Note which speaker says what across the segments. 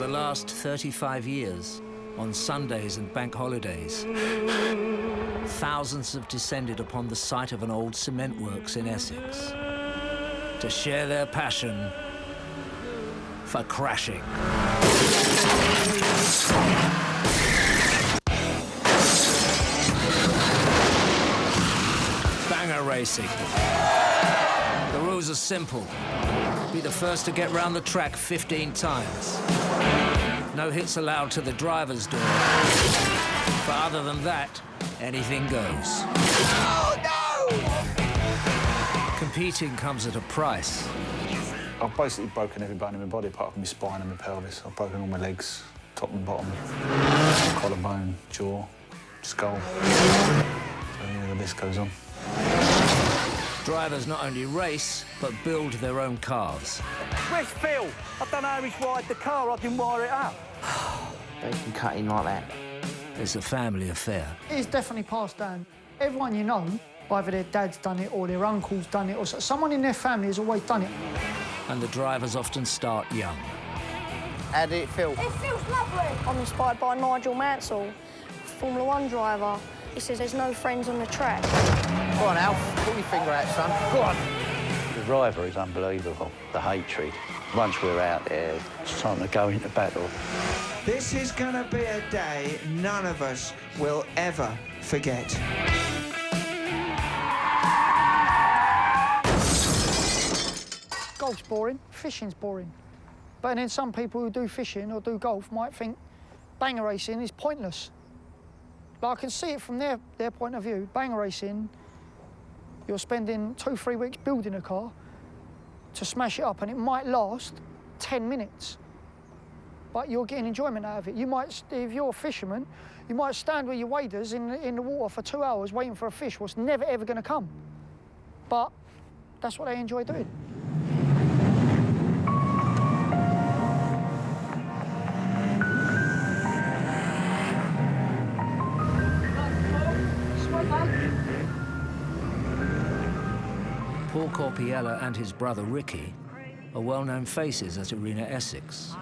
Speaker 1: last 35 years, on Sundays and bank holidays, thousands have descended upon the site of an old cement works in Essex to share their passion for crashing. Banger racing. The rules are simple. Be the first to get round the track 15 times. No hits allowed to the driver's door. But other than that, anything goes.
Speaker 2: Oh, no!
Speaker 1: Competing comes at a price.
Speaker 3: I've basically broken every bone in my body apart from my spine and my pelvis. I've broken all my legs, top and bottom, collarbone, jaw, skull. So, yeah, the list goes on.
Speaker 1: Drivers not only race, but build their own cars.
Speaker 4: Where's Phil? I don't know how he's wired the car, I didn't wire it up.
Speaker 5: They can cut in like that.
Speaker 1: It's a family affair.
Speaker 6: It's definitely passed down. Everyone you know, either their dad's done it or their uncle's done it, or someone in their family has always done it.
Speaker 1: And the drivers often start young.
Speaker 5: How did it feel?
Speaker 7: It feels lovely. I'm inspired by Nigel Mansell, Formula 1 driver. He says there's no friends on the track.
Speaker 5: Go on, Alf. Put your finger out, son. Go on.
Speaker 8: The driver is unbelievable, the hatred. Once we're out there, it's time to go into battle.
Speaker 2: This is going to be a day none of us will ever forget.
Speaker 6: Golf's boring, fishing's boring. But then some people who do fishing or do golf might think banger racing is pointless. But I can see it from their point of view. Banger racing, you're spending 2-3 weeks building a car to smash it up, and it might last 10 minutes. But you're getting enjoyment out of it. You might, if you're a fisherman, you might stand with your waders in the water for 2 hours waiting for a fish what's never, ever going to come. But that's what they enjoy doing.
Speaker 1: Paul Corpiella and his brother Ricky are well-known faces at Arena Essex.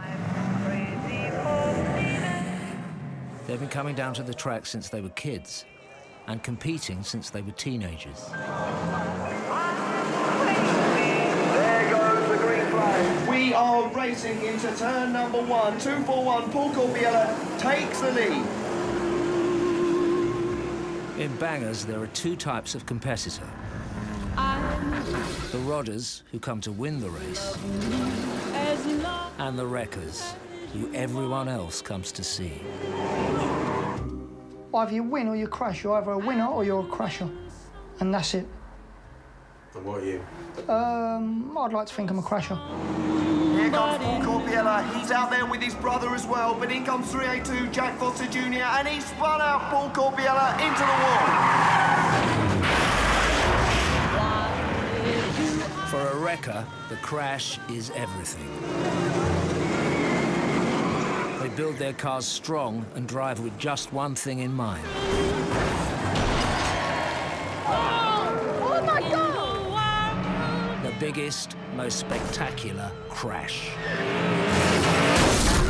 Speaker 1: They've been coming down to the track since they were kids and competing since they were teenagers.
Speaker 9: There goes the green flag. We are racing into turn number 1. 2-4-1. Paul Corpiella takes the lead.
Speaker 1: In bangers, there are two types of competitor. The rodders, who come to win the race, and the wreckers, who everyone else comes to see.
Speaker 6: Either you win or you crash. You're either a winner or you're a crasher. And that's it.
Speaker 3: And what are you?
Speaker 6: I'd like to think I'm a crasher.
Speaker 9: Here comes Paul Corpiella. He's out there with his brother as well, but in comes 382 Jack Foster Jr. and he's spun out Paul Corpiella into the wall.
Speaker 1: For a wrecker, the crash is everything. They build their cars strong and drive with just one thing in mind.
Speaker 7: Oh my God!
Speaker 1: The biggest, most spectacular crash.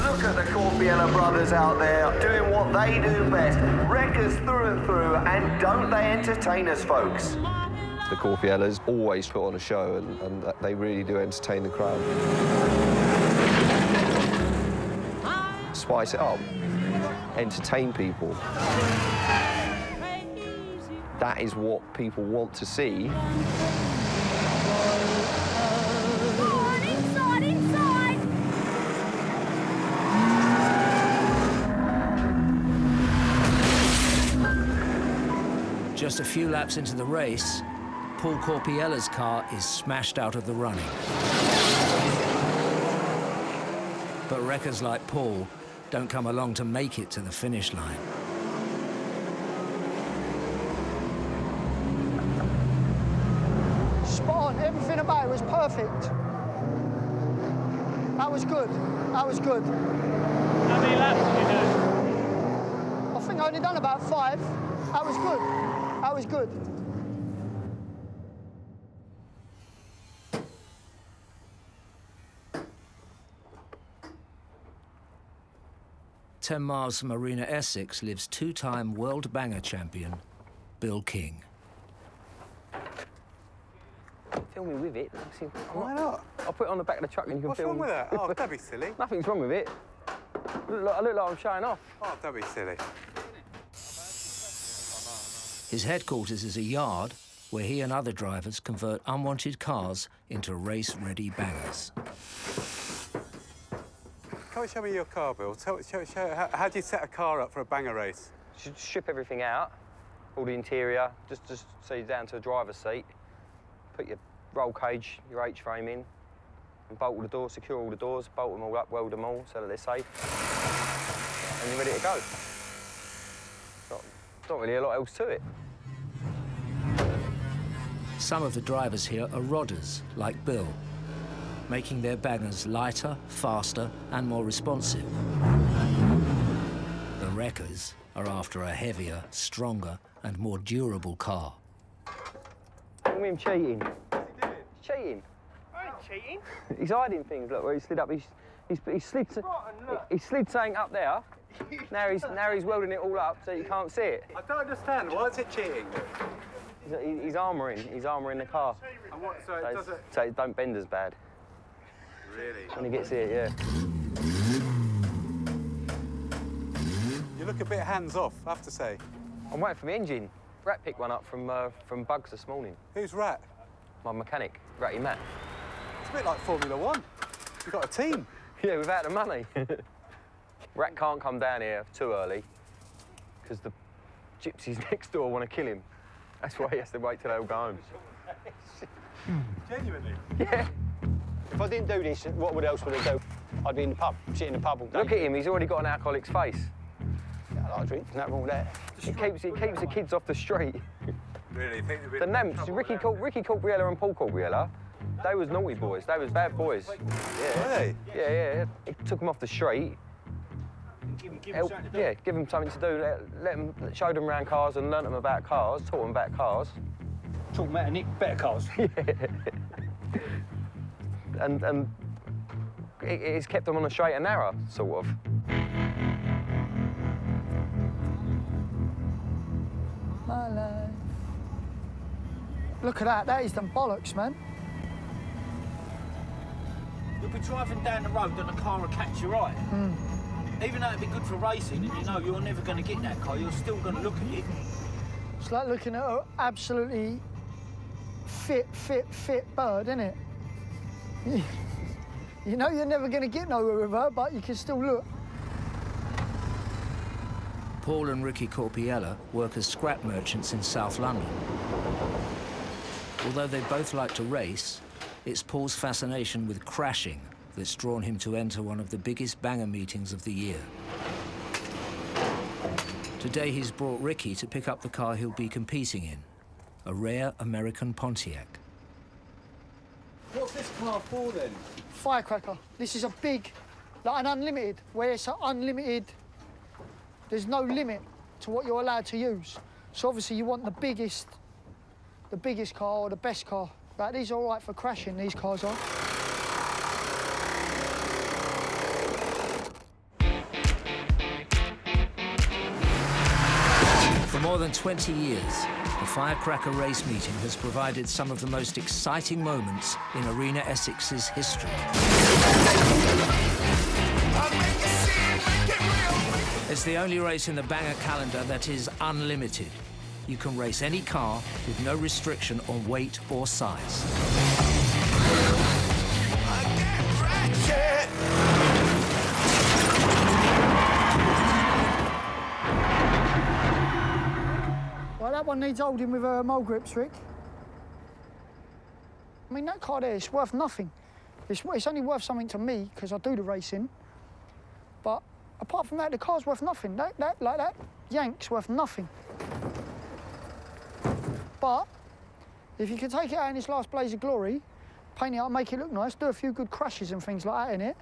Speaker 9: Look at the Corpiella brothers out there doing what they do best. Wreckers through and through, and don't they entertain us, folks?
Speaker 10: The Corpiellas always put on a show, and they really do entertain the crowd. Spice it up, entertain people. That is what people want to see.
Speaker 7: Come on, inside, inside!
Speaker 1: Just a few laps into the race, Paul Corpiella's car is smashed out of the running. But wreckers like Paul don't come along to make it to the finish line.
Speaker 6: Spot on. Everything about it was perfect. That was good. That was good.
Speaker 4: How many laps did you do?
Speaker 6: I think I only done about 5. That was good. That was good.
Speaker 1: 10 miles from Arena Essex lives two-time world banger champion, Bill King.
Speaker 11: Film me with it.
Speaker 12: Why not?
Speaker 11: I'll put it on the back of the truck and you can
Speaker 12: What's
Speaker 11: film.
Speaker 12: wrong with that? Oh, don't be silly.
Speaker 11: Nothing's wrong with it. I look like I'm showing off.
Speaker 12: Oh, don't be silly.
Speaker 1: His headquarters is a yard where he and other drivers convert unwanted cars into race-ready bangers.
Speaker 12: Come and show me your car, Bill. Show, how do you set a car up for a banger race?
Speaker 11: You should strip everything out, all the interior, just so you're down to a driver's seat. Put your roll cage, your H-frame in, and bolt all the doors, secure all the doors, bolt them all up, weld them all so that they're safe, and you're ready to go. Not really a lot else to it.
Speaker 1: Some of the drivers here are rodders, like Bill, making their bangers lighter, faster, and more responsive. The wreckers are after a heavier, stronger, and more durable car.
Speaker 11: Call me him cheating. What's he doing? He's cheating.
Speaker 4: I ain't cheating.
Speaker 11: He's hiding things. Look where he slid up. He slid something up there. Now he's welding it all up so you can't see it.
Speaker 12: I don't understand. Why is it cheating?
Speaker 11: He's armouring. He's armouring the car.
Speaker 12: And what? So it doesn't.
Speaker 11: So it don't bend as bad.
Speaker 12: Really?
Speaker 11: When he gets it, yeah.
Speaker 12: You look a bit hands-off, I have to say.
Speaker 11: I'm waiting for the engine. Rat picked one up from Bugs this morning.
Speaker 12: Who's Rat?
Speaker 11: My mechanic, Ratty Matt.
Speaker 12: It's a bit like Formula One. You've got a team.
Speaker 11: Yeah, without the money. Rat can't come down here too early because the gypsies next door want to kill him. That's why he has to wait till they all go home.
Speaker 12: Genuinely?
Speaker 11: Yeah.
Speaker 13: If I didn't do this, what else would I do? I'd be in the pub, sitting in the pub all day.
Speaker 11: Look at him, he's already got an alcoholic's face.
Speaker 13: Yeah, I like to drink, nothing wrong with that.
Speaker 11: He keeps the kids off the street.
Speaker 12: Really?
Speaker 11: The Namps, Ricky Corbiella and Paul Corbiella, they was naughty boys, they was bad boys. Yeah.
Speaker 12: Were they?
Speaker 11: Yeah. He took them off the street.
Speaker 4: Give them something to do.
Speaker 11: Yeah, give them something to do, show them around cars and learn them about cars, taught them about cars.
Speaker 4: Talking about Nick, better cars.
Speaker 11: Yeah. And it's kept them on the straight and narrow, sort of.
Speaker 6: My life. Look at that, that is them bollocks, man.
Speaker 4: You'll be driving down the road and the car will catch your eye. Even though it'd be good for racing and you know you're never going to get that car, you're still going to look at it.
Speaker 6: It's like looking at an absolutely fit bird, isn't it? You know you're never going to get nowhere with her, but you can still look.
Speaker 1: Paul and Ricky Corbiella work as scrap merchants in South London. Although they both like to race, it's Paul's fascination with crashing that's drawn him to enter one of the biggest banger meetings of the year. Today he's brought Ricky to pick up the car he'll be competing in, a rare American Pontiac.
Speaker 12: What's this car for, then?
Speaker 6: Firecracker. This is a big, like an unlimited, where it's an unlimited, there's no limit to what you're allowed to use. So obviously you want the biggest car or the best car. Like, these are all right for crashing, these cars are.
Speaker 1: For more than 20 years, the Firecracker race meeting has provided some of the most exciting moments in Arena Essex's history. It's the only race in the banger calendar that is unlimited. You can race any car with no restriction on weight or size.
Speaker 6: Well, that one needs holding with mole grips, Rick. I mean, that car there is worth nothing. It's only worth something to me, because I do the racing. But apart from that, the car's worth nothing. That Yank's worth nothing. But if you can take it out in its last blaze of glory, paint it up, make it look nice, do a few good crashes and things like that in it,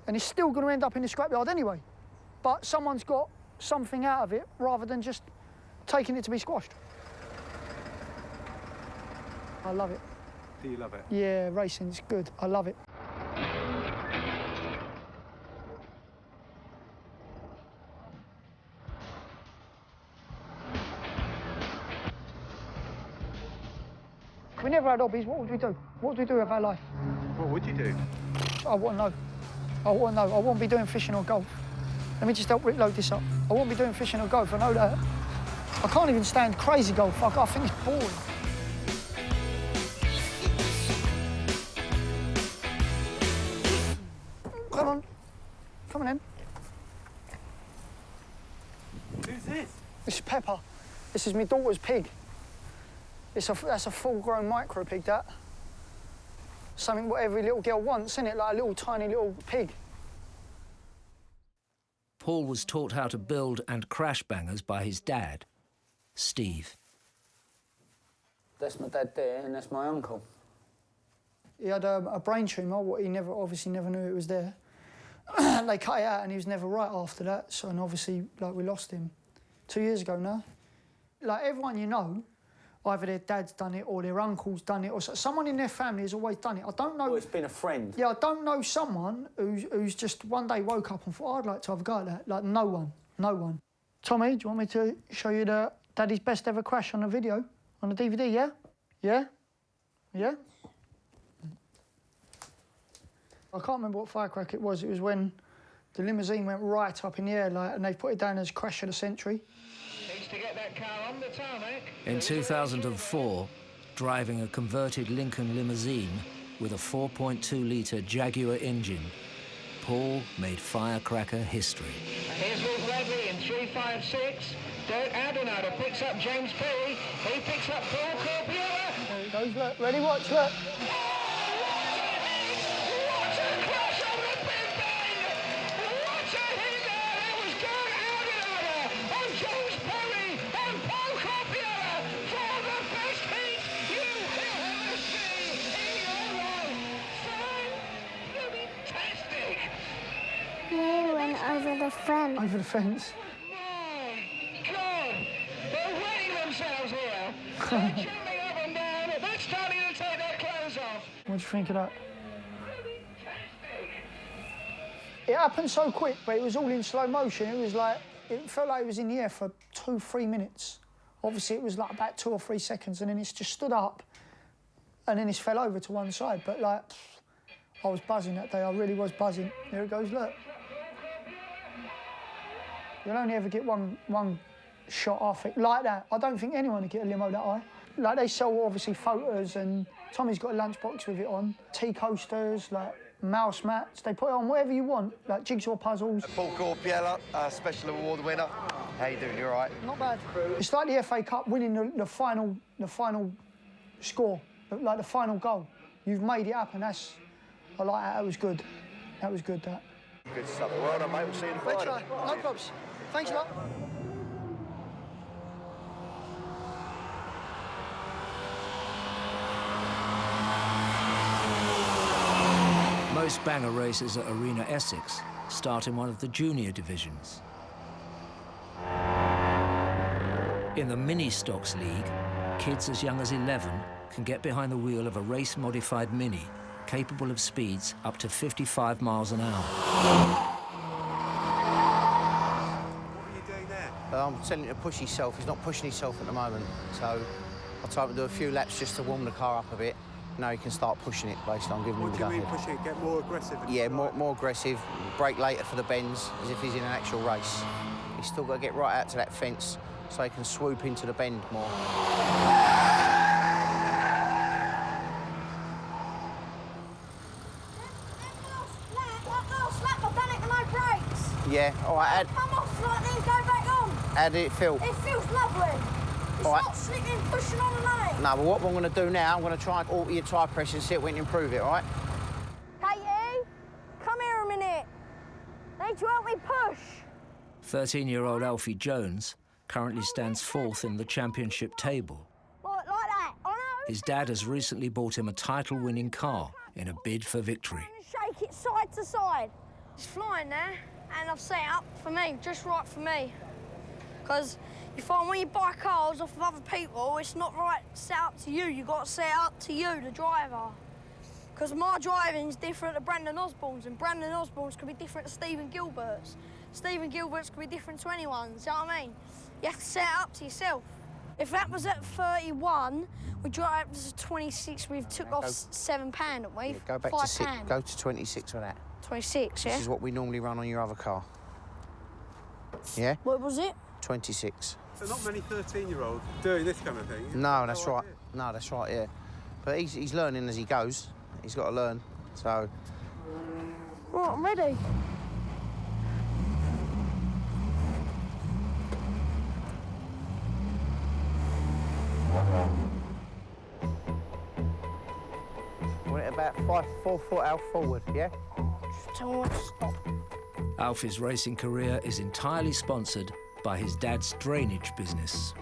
Speaker 6: and it's still going to end up in the scrapyard anyway. But someone's got something out of it rather than just taking it to be squashed. I love it.
Speaker 12: Do you love it?
Speaker 6: Yeah, racing's good. I love it. never had hobbies, what would we do? What would we do with our life?
Speaker 12: What would you do?
Speaker 6: I want to know. I want to know. I won't be doing fishing or golf. Let me just help Rick load this up. I won't be doing fishing or golf, I know that. I can't even stand crazy golf. I think it's boring. Come on. Come on in.
Speaker 12: Who's this?
Speaker 6: This is Pepper. This is my daughter's pig. That's a full-grown micro pig, that. Something what every little girl wants, isn't it? Like a little tiny little pig.
Speaker 1: Paul was taught how to build and crash bangers by his dad, Steve.
Speaker 14: That's my dad there, and that's my uncle.
Speaker 6: He had a brain tumour, what he obviously never knew it was there. They cut it out and he was never right after that, so and obviously, like, we lost him 2 years ago now. Like, everyone you know, either their dad's done it or their uncle's done it, or someone in their family has always done it. I don't know...
Speaker 14: Well, it's been a friend.
Speaker 6: Yeah, I don't know someone who's just one day woke up and thought, I'd like to have a go at that. Like, no one. No one. Tommy, do you want me to show you the Daddy's best ever crash on the video? On the DVD, yeah? Yeah? Yeah? I can't remember what firecracker it was. It was when the limousine went right up in the air, like, and they put it down as crash of the century.
Speaker 15: To get that car on the tarmac.
Speaker 1: In 2004, driving a converted Lincoln limousine with a 4.2-litre Jaguar engine, Paul made firecracker history.
Speaker 15: Here's Luke Ledley in 356. Dirk Adenauer picks up James Perry. He picks up Paul Corpiola.
Speaker 6: There it goes, look. Ready, watch, look.
Speaker 7: Over the fence.
Speaker 6: Over the fence.
Speaker 15: My God! They're wetting themselves here. They're jumping up and down. They're starting to take their clothes off.
Speaker 6: What do you think of that? It happened so quick, but it was all in slow motion. It was like, it felt like it was in the air for 2-3 minutes. Obviously, it was like about 2 or 3 seconds, and then it's just stood up, and then it fell over to one side. But, like, I was buzzing that day. I really was buzzing. There it goes, look. You'll only ever get one shot off it like that. I don't think anyone would get a limo that high. Like, they sell, obviously, photos, and Tommy's got a lunchbox with it on, tea coasters, like mouse mats. They put it on whatever you want, like jigsaw puzzles.
Speaker 9: Paul Corpiola, special award winner. How you doing? You all right?
Speaker 6: Not bad. It's like the FA Cup winning the final score, like the final goal. You've made it happen. I like that. That was good. That was good, that.
Speaker 9: Good stuff. Well done, mate. We'll see you in Friday.
Speaker 6: Thanks, no problems. Thanks a lot.
Speaker 1: Most banger races at Arena Essex start in one of the junior divisions. In the Mini Stocks League, kids as young as 11 can get behind the wheel of a race-modified Mini capable of speeds up to 55 miles an hour.
Speaker 5: I'm telling him to push himself. He's not pushing himself at the moment. So I told him to do a few laps just to warm the car up a bit. Now he can start pushing it, basically. I'm giving him the go.
Speaker 12: What do you mean pushing it? Get more aggressive?
Speaker 5: Yeah, more aggressive. Brake later for the bends, as if he's in an actual race. He's still got to get right out to that fence so he can swoop into the bend more. Yeah, all right,
Speaker 7: come off slightly and go back on.
Speaker 5: How did it feel?
Speaker 7: It feels lovely. It's
Speaker 5: all right.
Speaker 7: not slipping, pushing on the line.
Speaker 5: No, but what I'm going to do now, I'm going to try and alter your tyre pressure and see if we can improve it, all right?
Speaker 7: Katie, come here a minute. Need to help me push.
Speaker 1: 13-year-old Alfie Jones currently stands fourth in the championship table.
Speaker 7: Like that, I know.
Speaker 1: His dad has recently bought him a title-winning car in a bid for victory.
Speaker 7: Shake it side to side. It's flying there. And I've set it up for me, just right for me. Because you find when you buy cars off of other people, it's not right set up to you. You've got to set it up to you, the driver. Because my driving's different to Brandon Osborne's, and Brandon Osborne's could be different to Stephen Gilbert's. Stephen Gilbert's could be different to anyone's, you know what I mean? You have to set it up to yourself. If that was at 31, we drive up to 26. We've took off £7, haven't we?
Speaker 5: Yeah, go back to £6. Go to 26 for that.
Speaker 7: 26, yeah?
Speaker 5: This is what we normally run on your other car. Yeah?
Speaker 7: What was it?
Speaker 5: 26.
Speaker 12: So not many 13-year-olds doing this kind of thing.
Speaker 5: No, that's right. No, that's right, yeah. But he's learning as he goes. He's got to learn, so...
Speaker 7: Right, I'm ready.
Speaker 5: Want it about 4 foot out forward, yeah?
Speaker 7: Just tell me when to stop.
Speaker 1: Alfie's racing career is entirely sponsored by his dad's drainage business.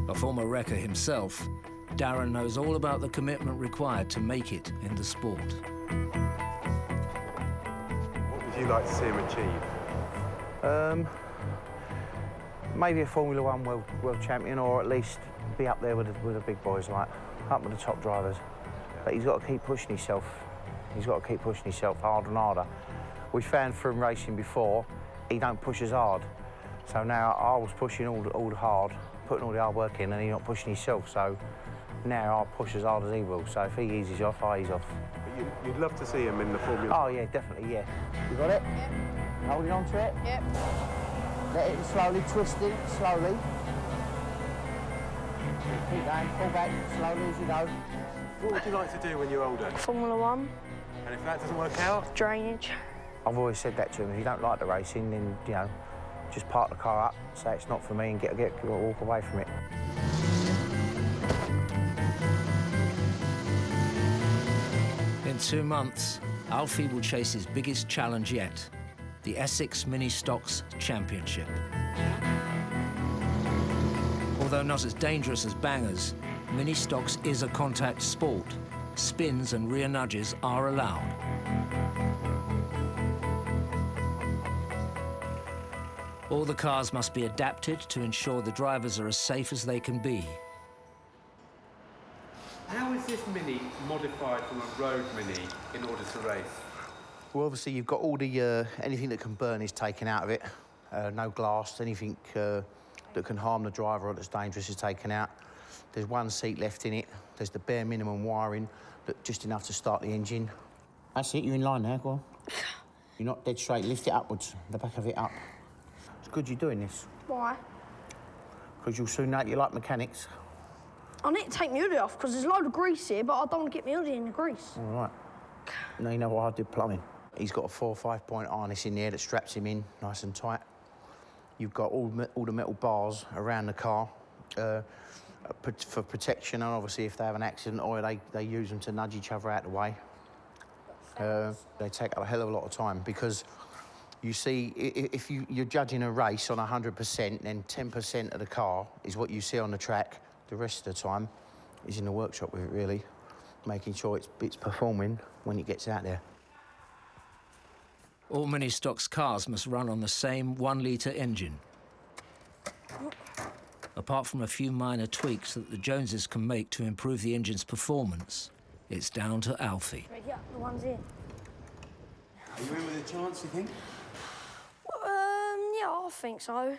Speaker 1: A former wrecker himself, Darren knows all about the commitment required to make it in the sport.
Speaker 12: What would you like to see him achieve?
Speaker 5: Maybe a Formula One world champion, or at least be up there with the big boys, like up with the top drivers. But he's got to keep pushing himself. He's got to keep pushing himself harder and harder. We found from racing before, he don't push as hard. So now I was pushing all the hard, putting all the hard work in, and he's not pushing himself. So now I'll push as hard as he will. So if he eases off, I ease off.
Speaker 12: But you'd love to see him in the Formula.
Speaker 5: Oh yeah, definitely, yeah. You got it?
Speaker 7: Yep.
Speaker 5: Holding on to it?
Speaker 7: Yep.
Speaker 5: Let it slowly, twist it, slowly. Keep going, pull back, slowly as you go.
Speaker 12: What would you like to do when you're older?
Speaker 7: Formula One.
Speaker 12: And if that doesn't work out?
Speaker 7: Drainage.
Speaker 5: I've always said that to him. If you don't like the racing, then, you know, just park the car up, say it's not for me, and walk away from it.
Speaker 1: In 2 months, Alfie will chase his biggest challenge yet, the Essex Mini Stocks Championship. Although not as dangerous as bangers, Mini Stocks is a contact sport. Spins and rear nudges are allowed. All the cars must be adapted to ensure the drivers are as safe as they can be.
Speaker 12: How is this Mini modified from a road Mini in order to race?
Speaker 5: Well, obviously, you've got all the... anything that can burn is taken out of it. No glass, anything that can harm the driver or that's dangerous is taken out. There's one seat left in it. There's the bare minimum wiring, just enough to start the engine. That's it, you're in line now, go on. You're not dead straight, lift it upwards, the back of it up. It's good you're doing this.
Speaker 7: Why?
Speaker 5: Because you'll soon know you like mechanics.
Speaker 7: I need to take my hoodie off because there's a load of grease here, but I don't want to get my hoodie in the grease.
Speaker 5: All right. Now you know why I did plumbing. He's got a 4 or 5 point harness in there that straps him in nice and tight. You've got all the metal bars around the car for protection, and obviously if they have an accident or they use them to nudge each other out of the way. They take up a hell of a lot of time because you see, if you're judging a race on 100%, then 10% of the car is what you see on the track. The rest of the time is in the workshop with it, really, making sure it's performing when it gets out there.
Speaker 1: All Mini Stocks cars must run on the same 1-litre engine. Apart from a few minor tweaks that the Joneses can make to improve the engine's performance, it's down to Alfie.
Speaker 7: Right, yeah, the one's in.
Speaker 12: Are you in with a chance, you think?
Speaker 7: Yeah, I think so.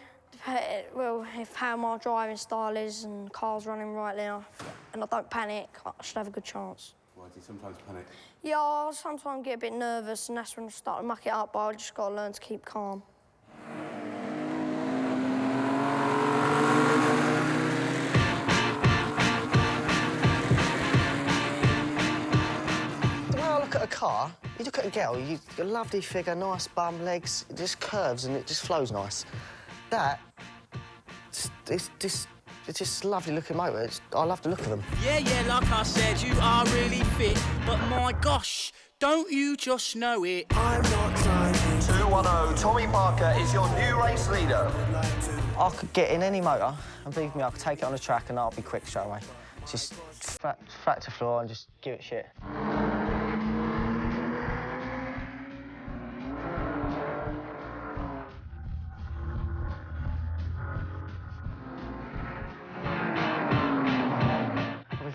Speaker 7: Well, if how my driving style is and the car's running right now, and I don't panic, I should have a good chance.
Speaker 12: Why do you sometimes panic?
Speaker 7: Yeah, I sometimes get a bit nervous, and that's when I start to muck it up, but I just got to learn to keep calm.
Speaker 16: The way I look at a car, you look at a girl, a lovely figure, nice bum, legs, it just curves and it just flows nice. That, it's just a lovely looking motor. I love the look of them.
Speaker 17: Yeah, like I said, you are really fit, but my gosh, don't you just know it? I'm not trying.
Speaker 9: 210, Tommy Parker is your new race leader.
Speaker 16: I could get in any motor, and believe me, I could take it on the track and I'll be quick straight away. Just flat to floor and just give it shit.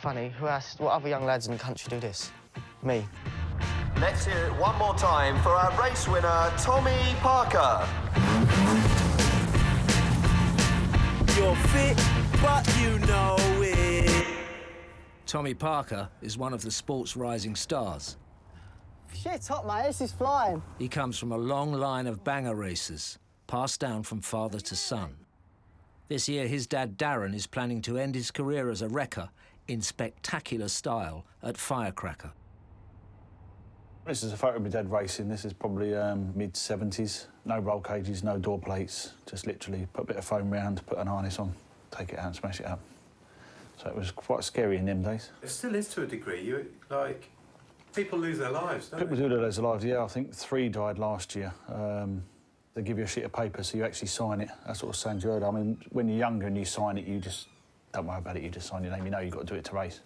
Speaker 16: Funny, what other young lads in the country do this? Me.
Speaker 9: Let's hear it one more time for our race winner, Tommy Parker.
Speaker 17: You're fit, but you know it.
Speaker 1: Tommy Parker is one of the sport's rising stars.
Speaker 16: Shit up, mate, this is flying.
Speaker 1: He comes from a long line of banger racers, passed down from father to son. This year, his dad, Darren, is planning to end his career as a wrecker in spectacular style at Firecracker.
Speaker 3: This is a photo of my dad racing. This is probably mid-70s. No roll cages, no door plates. Just literally put a bit of foam round, put an harness on, take it out and smash it up. So it was quite scary in them days.
Speaker 12: It still is to a degree. People lose their lives, don't
Speaker 3: People
Speaker 12: they?
Speaker 3: do lose their lives, yeah. I think 3 died last year. They give you a sheet of paper so you actually sign it. That sort of sounds good. I mean, when you're younger and you sign it, you just don't worry about it. You just sign your name. You know you've got to do it to race.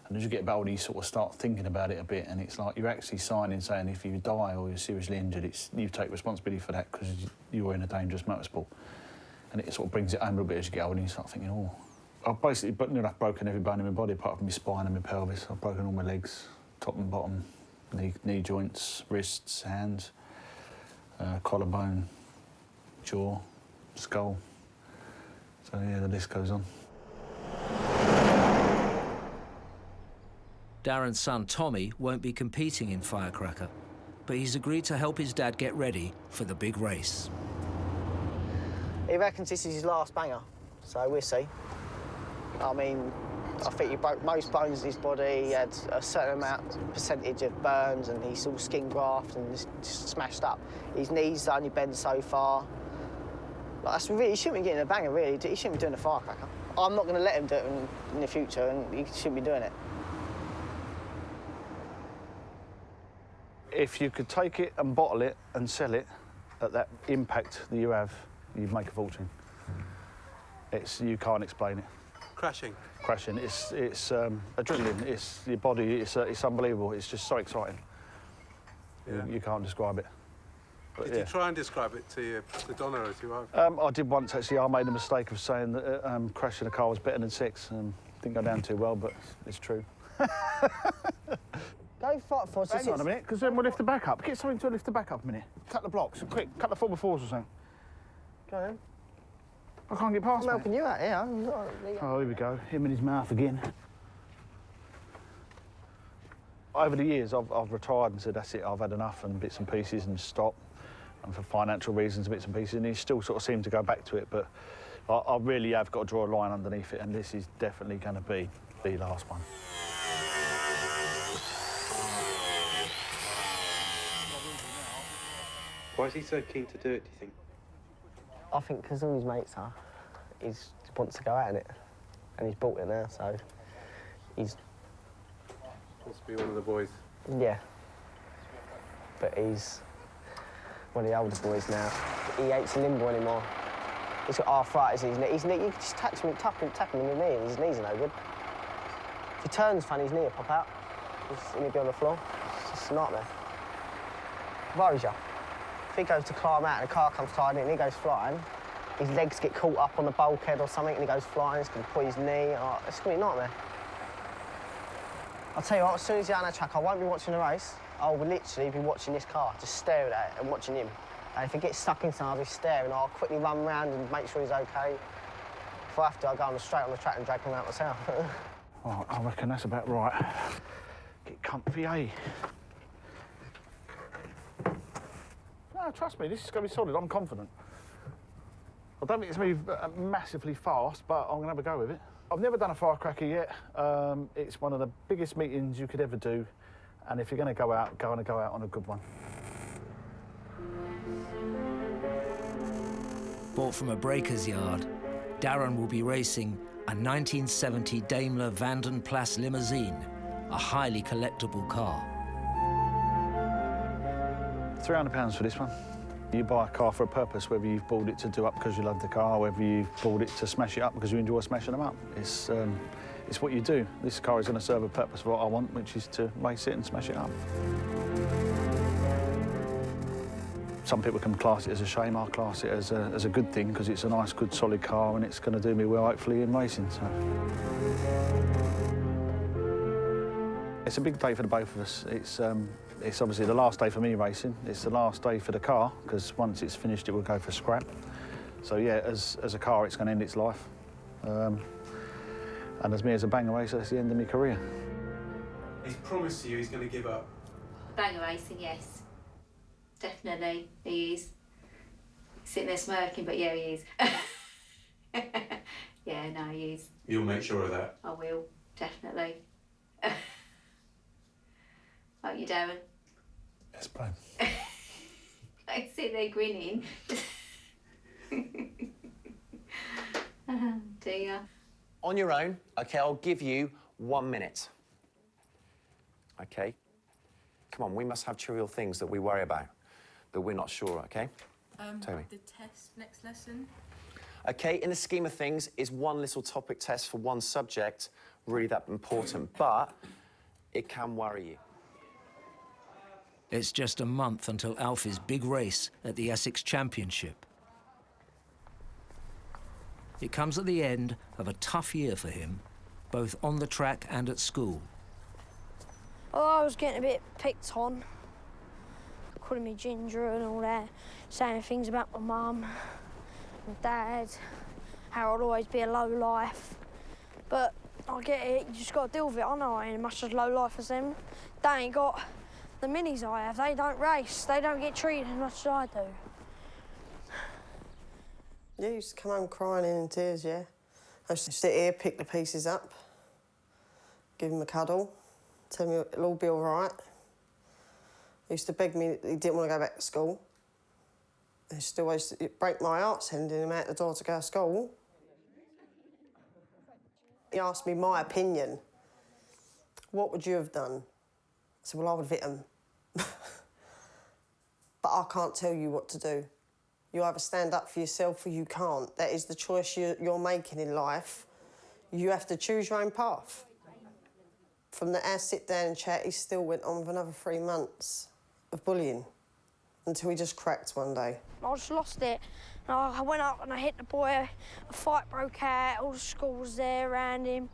Speaker 3: And as you get older, you sort of start thinking about it a bit, and it's like you're actually signing saying if you die or you're seriously injured, you take responsibility for that because you're in a dangerous motorsport. And it sort of brings it home a little bit as you get older and you start thinking, oh. I've basically broken every bone in my body apart from my spine and my pelvis. I've broken all my legs, top and bottom, knee joints, wrists, hands, collarbone, jaw, skull. So yeah, the list goes on.
Speaker 1: Darren's son, Tommy, won't be competing in Firecracker, but he's agreed to help his dad get ready for the big race.
Speaker 16: He reckons this is his last banger, so we'll see. I mean, I think he broke most bones in his body. He had a certain percentage of burns, and he's all skin graft and just smashed up. His knees only bent so far. Like, that's really, he shouldn't be getting a banger, really. He shouldn't be doing a Firecracker. I'm not going to let him do it in the future, and he shouldn't be doing it.
Speaker 3: If you could take it and bottle it and sell it at that impact that you have, you'd make a fortune. You can't explain it.
Speaker 12: Crashing.
Speaker 3: Crashing. It's adrenaline. It's your body. It's unbelievable. It's just so exciting.
Speaker 12: Yeah.
Speaker 3: You can't describe it. But,
Speaker 12: Did you try and describe it to Donna or to your wife?
Speaker 3: I did once actually. I made a mistake of saying that crashing a car was better than sex. Didn't go down too well, but it's true.
Speaker 16: Go fight for us.
Speaker 3: Hang on a minute, because then we'll lift the back up. Get something to lift the back up a minute. Cut the blocks, quick. Cut the 4x4s or something.
Speaker 16: Go on.
Speaker 3: I can't get past.
Speaker 16: I'm helping you out here.
Speaker 3: Oh, here we go. Him in his mouth again. Over the years, I've retired and said, that's it, I've had enough, and bits and pieces, and stop. And for financial reasons, bits and pieces, and he still sort of seemed to go back to it, but I really have got to draw a line underneath it, and this is definitely going to be the last one.
Speaker 12: Why is he so keen to do it, do you think?
Speaker 16: I think because all his mates are. He wants to go out in it. And he's bought it now, so he's...
Speaker 12: Wants to be one of the boys.
Speaker 16: Yeah. But he's one of the older boys now. He hates limbo anymore. He's got arthritis in his knee. You can just tap him in the knee, and his knees are no good. If he turns funny, his knee will pop out. He'll be on the floor. It's just a nightmare. Worries you. If he goes to climb out and the car comes tied in and he goes flying, his legs get caught up on the bulkhead or something and he goes flying, it's going to pull his knee. Oh, it's going to be a nightmare. I'll tell you what, as soon as he's out on the track, I won't be watching the race. I'll literally be watching this car, just staring at it and watching him. And if he gets stuck in something, I'll be staring. I'll quickly run around and make sure he's OK. If I have to, I'll go straight on the track and drag him out myself.
Speaker 3: Oh, I reckon that's about right. Get comfy, eh? No, trust me, this is going to be solid. I'm confident. I don't think it's going to be massively fast, but I'm going to have a go with it. I've never done a Firecracker yet. It's one of the biggest meetings you could ever do. And if you're going to go out, go out on a good one.
Speaker 1: Bought from a breaker's yard, Darren will be racing a 1970 Daimler Vanden Plas limousine, a highly collectible car.
Speaker 3: £300 for this one. You buy a car for a purpose, whether you've bought it to do up because you love the car, whether you've bought it to smash it up because you enjoy smashing them up. It's what you do. This car is going to serve a purpose for what I want, which is to race it and smash it up. Some people can class it as a shame. I class it as a good thing because it's a nice, good, solid car and it's going to do me well, hopefully, in racing. So. It's a big day for the both of us. It's obviously the last day for me racing. It's the last day for the car, because once it's finished, it will go for scrap. So, yeah, as a car, it's going to end its life. And as me as a banger racer, that's the end of my career.
Speaker 12: He's promised you he's going to give up.
Speaker 18: Banger racing, yes. Definitely, he is. Sitting there smirking, but yeah, he is. Yeah, no, he is.
Speaker 12: You'll make sure of that?
Speaker 18: I will, definitely. Like you, Darren?
Speaker 3: Yes, babe.
Speaker 18: I sit there grinning. Dear.
Speaker 19: On your own, OK, I'll give you 1 minute. OK? Come on, we must have trivial things that we worry about, that we're not sure, OK? Tell me.
Speaker 20: The test next lesson.
Speaker 19: OK, in the scheme of things, is one little topic test for one subject really that important? But it can worry you.
Speaker 1: It's just a month until Alfie's big race at the Essex Championship. It comes at the end of a tough year for him, both on the track and at school.
Speaker 7: Oh, I was getting a bit picked on, calling me Ginger and all that, saying things about my mum and dad, how I'd always be a low life. But I get it, you just got to deal with it. I know I ain't much as low life as them. They ain't got the minis I have. They don't race. They don't get treated as much as I do.
Speaker 21: Yeah, I used to come home crying in tears, yeah. I used to sit here, pick the pieces up, give him a cuddle, tell me it'll all be all right. He used to beg me that he didn't want to go back to school. He used to always break my heart sending him out the door to go to school. He asked me my opinion. What would you have done? I said, well, I would have hit him. But I can't tell you what to do. You either stand up for yourself or you can't. That is the choice you're making in life. You have to choose your own path. From our sit down and chat, he still went on for another 3 months of bullying until he just cracked one day.
Speaker 7: I just lost it. I went up and I hit the boy. A fight broke out. All the school was there around him,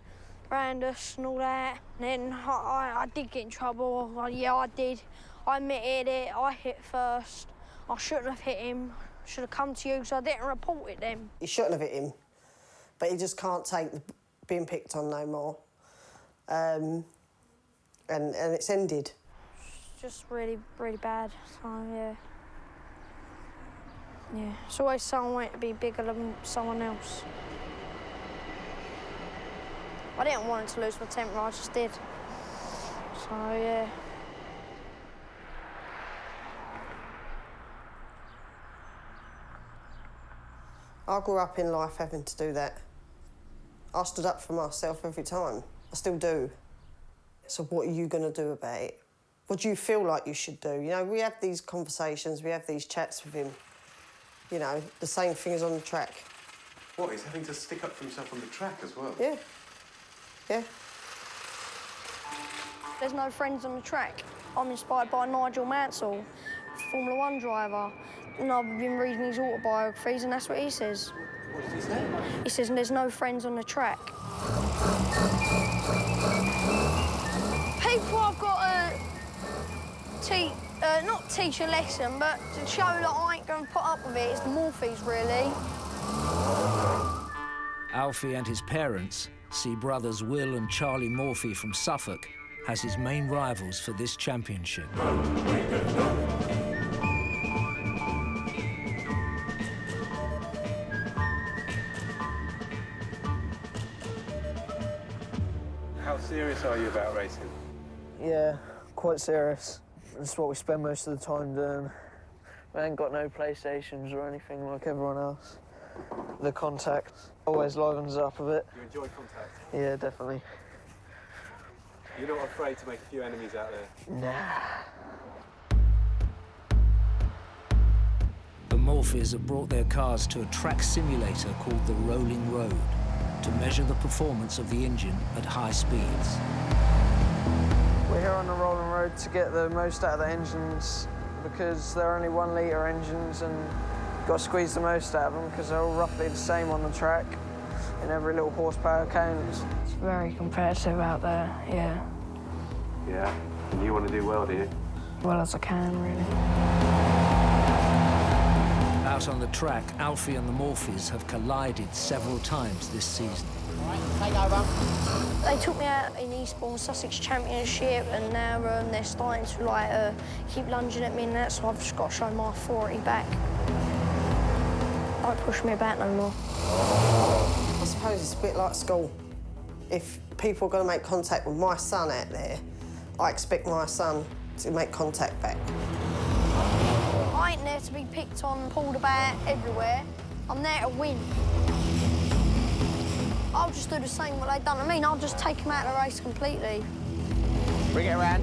Speaker 7: around us and all that. And then I did get in trouble. Yeah, I did. I admitted it. I hit first. I shouldn't have hit him. Should have come to you because I didn't report it then.
Speaker 21: He shouldn't have hit him, but he just can't take being picked on no more. And it's ended.
Speaker 7: It's just really, really bad. So, yeah. Yeah, it's always someone wanting to be bigger than someone else. I didn't want to lose my temper, I just did. So, yeah.
Speaker 21: I grew up in life having to do that. I stood up for myself every time. I still do. So what are you going to do about it? What do you feel like you should do? You know, we have these conversations, we have these chats with him. You know, the same thing as on the track.
Speaker 12: What, he's having to stick up for himself on the track as well?
Speaker 21: Yeah. Yeah.
Speaker 7: There's no friends on the track. I'm inspired by Nigel Mansell, Formula 1 driver. And I've been reading his autobiographies, and that's what he says.
Speaker 12: What does he say?
Speaker 7: He says there's no friends on the track. People I've got to not teach a lesson, but to show that I ain't going to put up with it is the Morphys, really.
Speaker 1: Alfie and his parents see brothers Will and Charlie Morphy from Suffolk as his main rivals for this championship.
Speaker 12: How serious are you about racing?
Speaker 22: Yeah, quite serious. That's what we spend most of the time doing. We ain't got no PlayStations or anything like everyone else. The contact always livens up a bit.
Speaker 12: You enjoy contact?
Speaker 22: Yeah, definitely.
Speaker 12: You're not afraid to make a few enemies out there?
Speaker 22: Nah.
Speaker 1: The Morphys have brought their cars to a track simulator called the Rolling Road to measure the performance of the engine at high speeds.
Speaker 22: We're here on the rolling road to get the most out of the engines because they're only 1 litre engines and you've got to squeeze the most out of them because they're all roughly the same on the track and every little horsepower counts.
Speaker 23: It's very competitive out there, yeah.
Speaker 12: Yeah, and you want to do well, do you?
Speaker 23: Well as I can, really.
Speaker 1: Out on the track, Alfie and the Morphees have collided several times this season.
Speaker 16: Take over.
Speaker 7: They took me out in Eastbourne Sussex Championship, and now they're starting to keep lunging at me and that, so I've just got to show my authority back. Don't push me about no more.
Speaker 21: I suppose it's a bit like school. If people are going to make contact with my son out there, I expect my son to make contact back.
Speaker 7: I ain't there to be picked on, pulled about everywhere. I'm there to win. I'll just do the same what they've done to me. I'll just take them out of the race completely.
Speaker 16: Bring it around.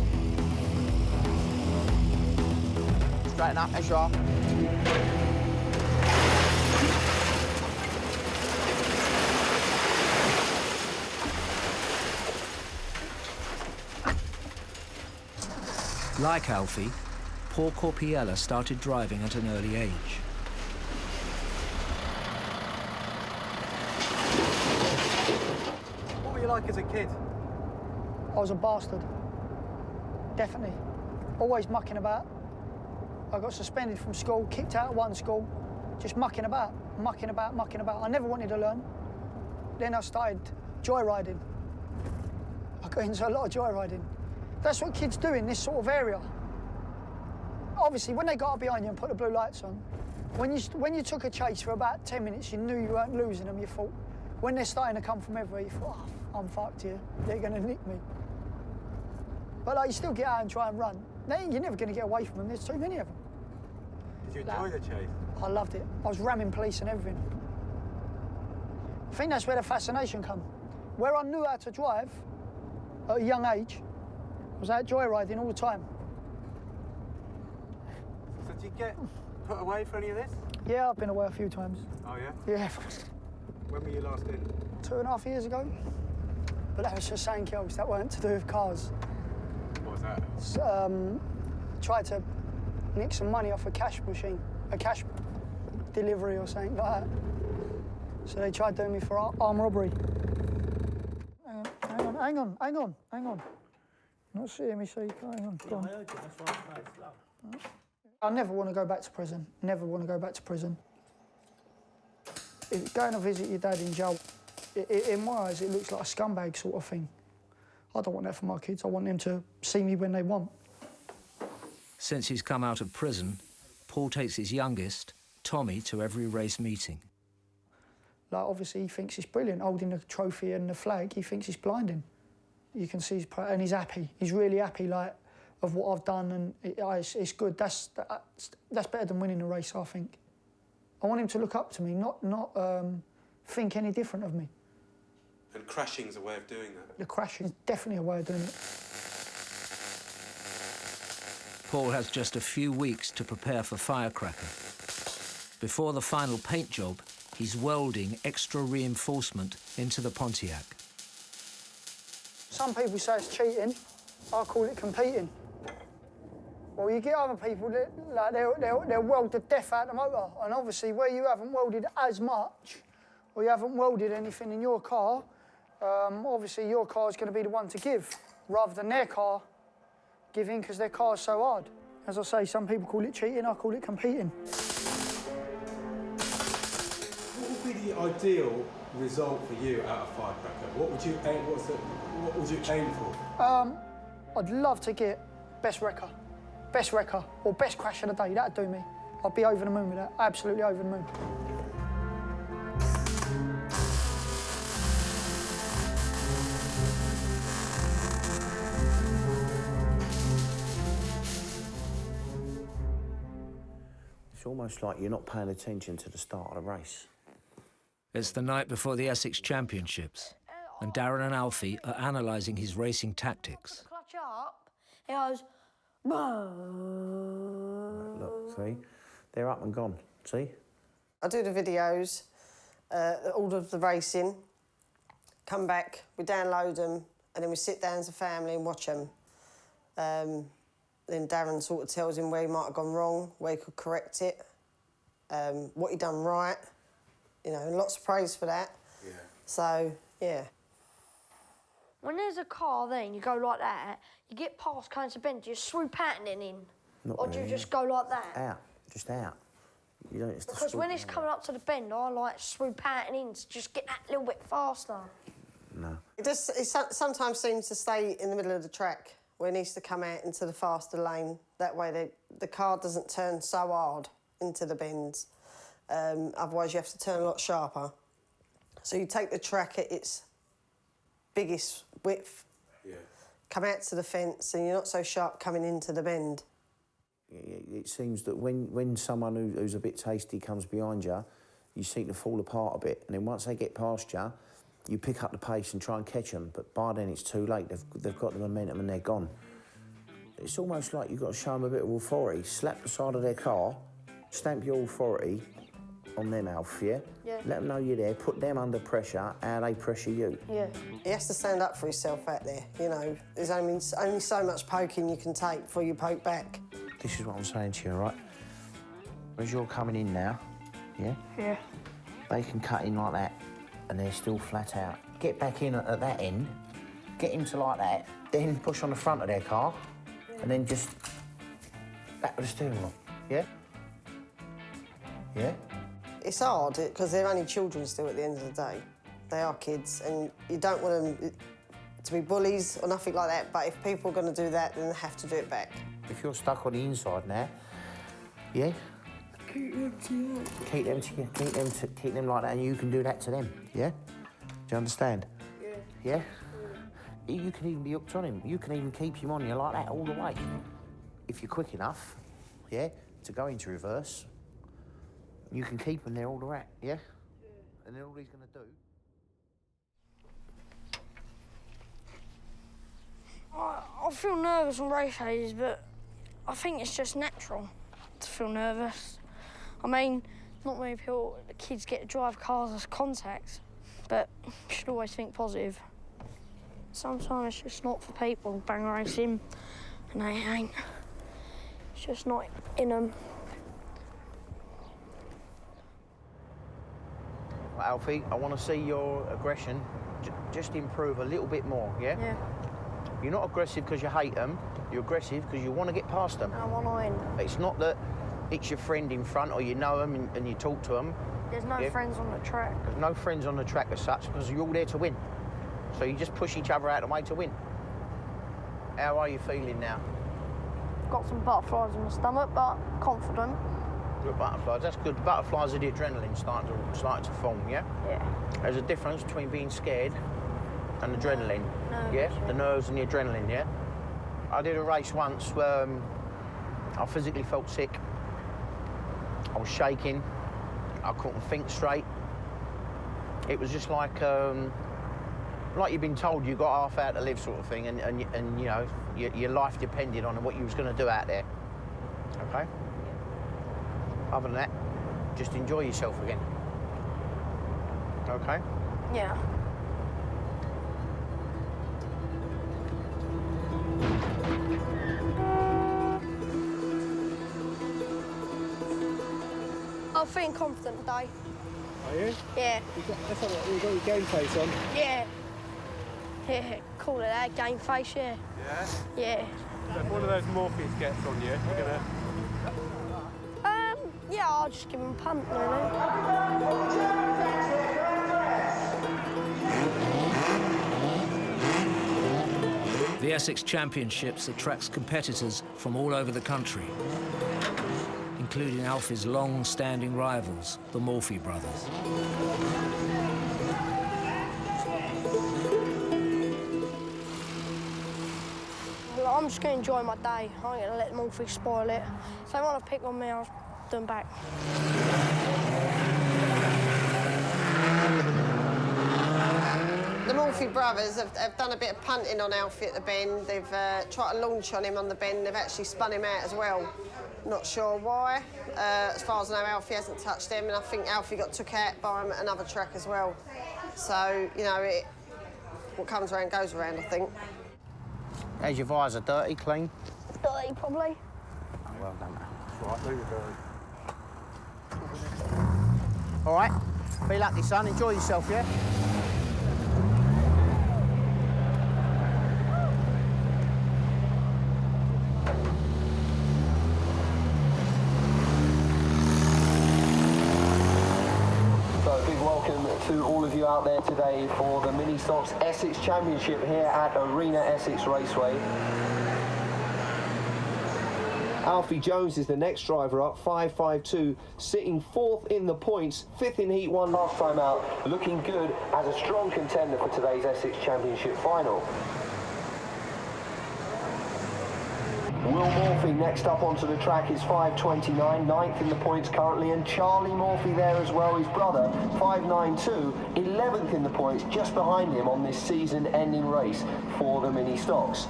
Speaker 16: Straighten up, as you are.
Speaker 1: Like Alfie, Paul Corpiella started driving at an early age.
Speaker 12: What were you like as a kid?
Speaker 6: I was a bastard. Definitely. Always mucking about. I got suspended from school, kicked out of one school, just mucking about. I never wanted to learn. Then I started joyriding. I got into a lot of joyriding. That's what kids do in this sort of area. Obviously, when they got up behind you and put the blue lights on, when you took a chase for about 10 minutes, you knew you weren't losing them, you thought. When they're starting to come from everywhere, you thought, oh, I'm fucked here. They're going to nick me. But you still get out and try and run. You're never going to get away from them. There's too many of them.
Speaker 12: Did you enjoy the chase?
Speaker 6: I loved it. I was ramming police and everything. I think that's where the fascination come. Where I knew how to drive at a young age, I was out joyriding all the time.
Speaker 12: So did you get put away for any of this?
Speaker 6: Yeah, I've been away a few times.
Speaker 12: Oh, yeah?
Speaker 6: Yeah.
Speaker 12: When were you last in?
Speaker 6: 2.5 years ago. But that was for something else. That weren't to do with cars.
Speaker 12: What was that?
Speaker 6: Tried to nick some money off a cash machine, a cash delivery or something like that. So they tried doing me for armed robbery. Hang on. Not seeing me, so you can't. Hang on. Go on. I never want to go back to prison. Never want to go back to prison. If going to visit your dad in jail, in my eyes, it looks like a scumbag sort of thing. I don't want that for my kids. I want them to see me when they want.
Speaker 1: Since he's come out of prison, Paul takes his youngest, Tommy, to every race meeting.
Speaker 6: Obviously, he thinks it's brilliant, holding the trophy and the flag. He thinks it's blinding. You can see and he's happy. He's really happy, of what I've done, and it's good. That's better than winning a race, I think. I want him to look up to me, not think any different of me.
Speaker 12: And crashing's a way of doing that?
Speaker 6: The crashing is definitely a way of doing it.
Speaker 1: Paul has just a few weeks to prepare for Firecracker. Before the final paint job, he's welding extra reinforcement into the Pontiac.
Speaker 6: Some people say it's cheating. I call it competing. Well, you get other people that they'll weld the death out the motor, and obviously where you haven't welded as much, or you haven't welded anything in your car, obviously your car is going to be the one to give, rather than their car giving because their car's so hard. As I say, some people call it cheating, I call it competing.
Speaker 12: What would be the ideal result for you out of Firecracker? What would you aim for?
Speaker 6: I'd love to get best wrecker, or best crash of the day. That'd do me. I'd be over the moon with that. Absolutely over the moon.
Speaker 5: It's almost like you're not paying attention to the start of the race.
Speaker 1: It's the night before the Essex Championships, and Darren and Alfie are analysing his racing tactics.
Speaker 7: Clutch up, he goes, no.
Speaker 5: Look, see? They're up and gone, see?
Speaker 21: I do the videos, all of the racing, come back, we download them, and then we sit down as a family and watch them. Then Darren sort of tells him where he might have gone wrong, where he could correct it, what he done right. You know, lots of praise for that. Yeah. So, yeah.
Speaker 7: When there's a car there and you go like that, you get past cones of bend, do you swoop out and then in?
Speaker 5: Not
Speaker 7: or do you
Speaker 5: really.
Speaker 7: just go like that?
Speaker 5: Out, just out. You don't have to
Speaker 7: Because when it's coming up to the bend, I like swoop out and in to just get that little bit faster.
Speaker 5: No.
Speaker 21: It sometimes seems to stay in the middle of the track where it needs to come out into the faster lane. That way the car doesn't turn so hard into the bends. Otherwise, you have to turn a lot sharper. So you take the track at its biggest width, come out to the fence, and you're not so sharp coming into the bend.
Speaker 5: It seems that when someone who's a bit tasty comes behind you, you seem to fall apart a bit. And then once they get past you, you pick up the pace and try and catch them. But by then it's too late. They've got the momentum and they're gone. It's almost like you've got to show them a bit of authority. Slap the side of their car, stamp your authority on them, Alf, yeah?
Speaker 21: Yeah.
Speaker 5: Let them know you're there, put them under pressure, how they pressure you.
Speaker 21: Yeah. He has to stand up for himself out there, you know. There's only so much poking you can take before you poke back.
Speaker 5: This is what I'm saying to you, right? As you're coming in now, yeah?
Speaker 23: Yeah.
Speaker 5: They can cut in like that, and they're still flat out. Get back in at that end, get into like that, then push on the front of their car, and then just back with the steering wheel, yeah? Yeah?
Speaker 21: It's hard, because they're only children still at the end of the day. They are kids, and you don't want them to be bullies or nothing like that, but if people are going to do that, then they have to do it back.
Speaker 5: If you're stuck on the inside now, yeah? Keep them like that, and you can do that to them, yeah? Do you understand? Yeah. Yeah? You can even be hooked on him. You can even keep him on you like that all the way. If you're quick enough, yeah, to go into reverse, you can keep him there all the way, yeah? And then all he's going to do...
Speaker 7: I feel nervous on race days, but I think it's just natural to feel nervous. I mean, not many people, the kids get to drive cars as contacts, but you should always think positive. Sometimes it's just not for people, bang racing, and they ain't. It's just not in them.
Speaker 5: Alfie, I want to see your aggression just improve a little bit more, yeah?
Speaker 7: Yeah.
Speaker 5: You're not aggressive because you hate them. You're aggressive because you want to get past them.
Speaker 7: I want to win.
Speaker 5: It's not that it's your friend in front or you know them and you talk to them.
Speaker 7: There's no friends on the track.
Speaker 5: There's no friends on the track as such because you're all there to win. So you just push each other out of the way to win. How are you feeling now?
Speaker 7: Got some butterflies in my stomach, but confident.
Speaker 5: Good butterflies, that's good. The butterflies are the adrenaline starting to form, yeah?
Speaker 7: Yeah.
Speaker 5: There's a difference between being scared and adrenaline,
Speaker 7: Nerves,
Speaker 5: yeah? The nerves and the adrenaline, yeah? I did a race once where I physically felt sick. I was shaking. I couldn't think straight. It was just like you've been told you got half hour to live sort of thing, and you know, your life depended on what you was going to do out there, okay? Other than that, just enjoy yourself again. Okay?
Speaker 7: Yeah. I'm feeling confident today.
Speaker 12: Are you?
Speaker 7: Yeah.
Speaker 12: Let's have a look. You've got your game face on.
Speaker 7: Yeah. Yeah, call it that, game face, yeah.
Speaker 12: Yeah?
Speaker 7: Yeah.
Speaker 12: So if one of those Morpheus gets on you, you're gonna...
Speaker 7: Yeah, I'll just give him a punt, really.
Speaker 1: The Essex Championships attracts competitors from all over the country, including Alfie's long-standing rivals, the Morphy brothers.
Speaker 7: Well, I'm just going to enjoy my day. I ain't going to let the Morphy spoil it. If they want to pick on me, I'll do them back.
Speaker 21: The Morphy brothers have done a bit of punting on Alfie at the bend. They've tried to launch on him on the bend. They've actually spun him out as well. Not sure why. As far as I know, Alfie hasn't touched him, and I think Alfie got took out by him at another track as well. So, you know, what comes around goes around, I think.
Speaker 5: How's your visor? Dirty, clean?
Speaker 7: Dirty, probably.
Speaker 5: Well done.
Speaker 12: Right, leave it going.
Speaker 5: All right, be lucky, son. Enjoy yourself, yeah?
Speaker 10: welcome to all of you out there today for the Mini Stocks Essex Championship here at Arena Essex Raceway. Alfie Jones is the next driver up, 5.52, sitting 4th in the points, 5th in Heat 1 last time out, looking good as a strong contender for today's Essex Championship final. Will Morphy next up onto the track is 5.29, 9th in the points currently, and Charlie Morphy there as well, his brother, 5.92, 11th in the points, just behind him on this season-ending race for the Mini Stocks.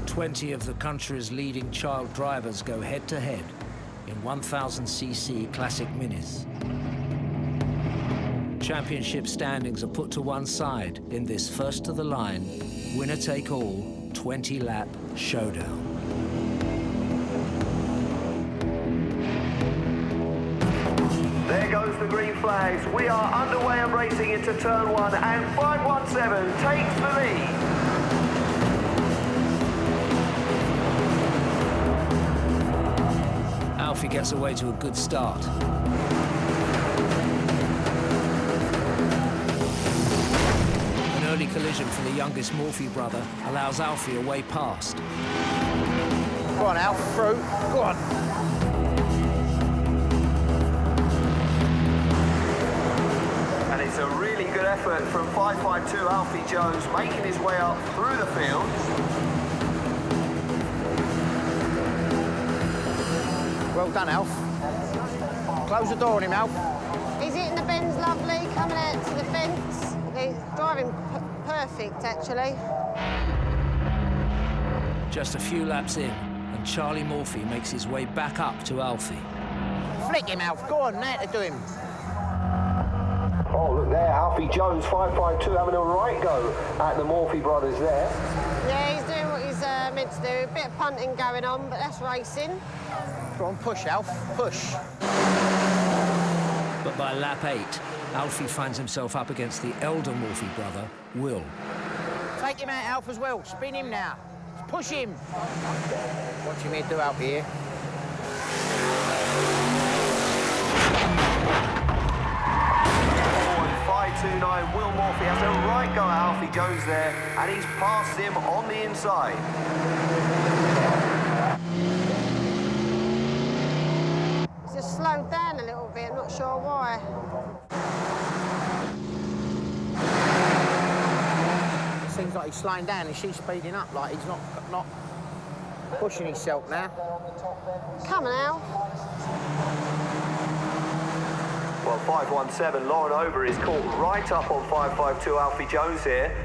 Speaker 1: 20 of the country's leading child drivers go head-to-head in 1000cc classic minis. Championship standings are put to one side in this first-to-the-line, winner-take-all, 20-lap showdown.
Speaker 9: There goes the green flags. We are underway and racing into turn 1, and 517 takes the lead.
Speaker 1: Alfie gets away to a good start. An early collision for the youngest Morphy brother allows Alfie a way past.
Speaker 5: Go on, Alf, through. Go on.
Speaker 9: And it's a really good effort from 552 Alfie Jones, making his way up through the field.
Speaker 5: Well done, Alf. Close the door on him, Alf.
Speaker 2: He's hitting the bends lovely, coming out to the fence. He's driving perfect, actually.
Speaker 1: Just a few laps in, and Charlie Morphy makes his way back up to Alfie.
Speaker 5: Flick him, Alf. Go on, now to do him.
Speaker 10: Oh, look there, Alfie Jones, 5.52, having a right go at the Morphy brothers there.
Speaker 2: Yeah, he's doing what he's meant to do. A bit of punting going on, but that's racing.
Speaker 5: Go on, push, Alf, push.
Speaker 1: But by lap 8, Alfie finds himself up against the elder Morphy brother, Will.
Speaker 5: Take him out, Alf, as well. Spin him now. Push him. Watch him here do out here.
Speaker 9: 5.29, Will Morphy has a right go at Alfie Jones there, and he's passed him on the inside.
Speaker 2: He's just slowed down a little bit, I'm not sure why.
Speaker 5: It seems like he's slowing down and she's speeding up, like he's not pushing himself now.
Speaker 2: Come on, Al.
Speaker 9: Well, 517, Lauren Over is caught right up on 552 Alfie Jones here.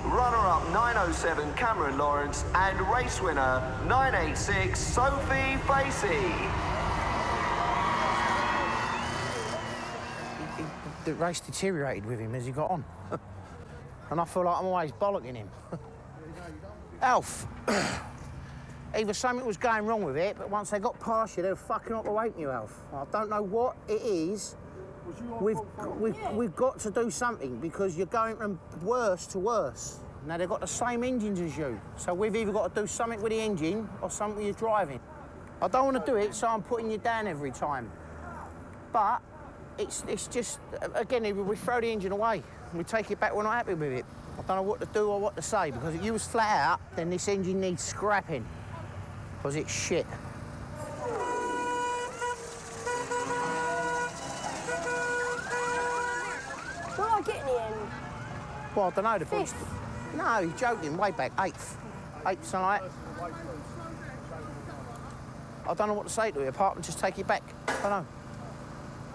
Speaker 9: Runner-up 907 Cameron Lawrence, and race winner 986 Sophie Facey.
Speaker 5: The race deteriorated with him as he got on. And I feel like I'm always bollocking him. Alf, either something was going wrong with it, but once they got past you, they were fucking operating you, Alf. I don't know what it is. We've got to do something because you're going from worse to worse. Now, they've got the same engines as you, so we've either got to do something with the engine or something with your driving. I don't want to do it, so I'm putting you down every time. But it's just, again, we throw the engine away. We take it back when we're not happy with it. I don't know what to do or what to say, because if you was flat out, then this engine needs scrapping, because it's shit.
Speaker 7: What did I get in the end?
Speaker 5: Well, I don't know. The
Speaker 7: Fifth?
Speaker 5: No, you're joking. Way back, 8th. 8th, something like that. I don't know what to say to you, apart from just take it back. I don't know.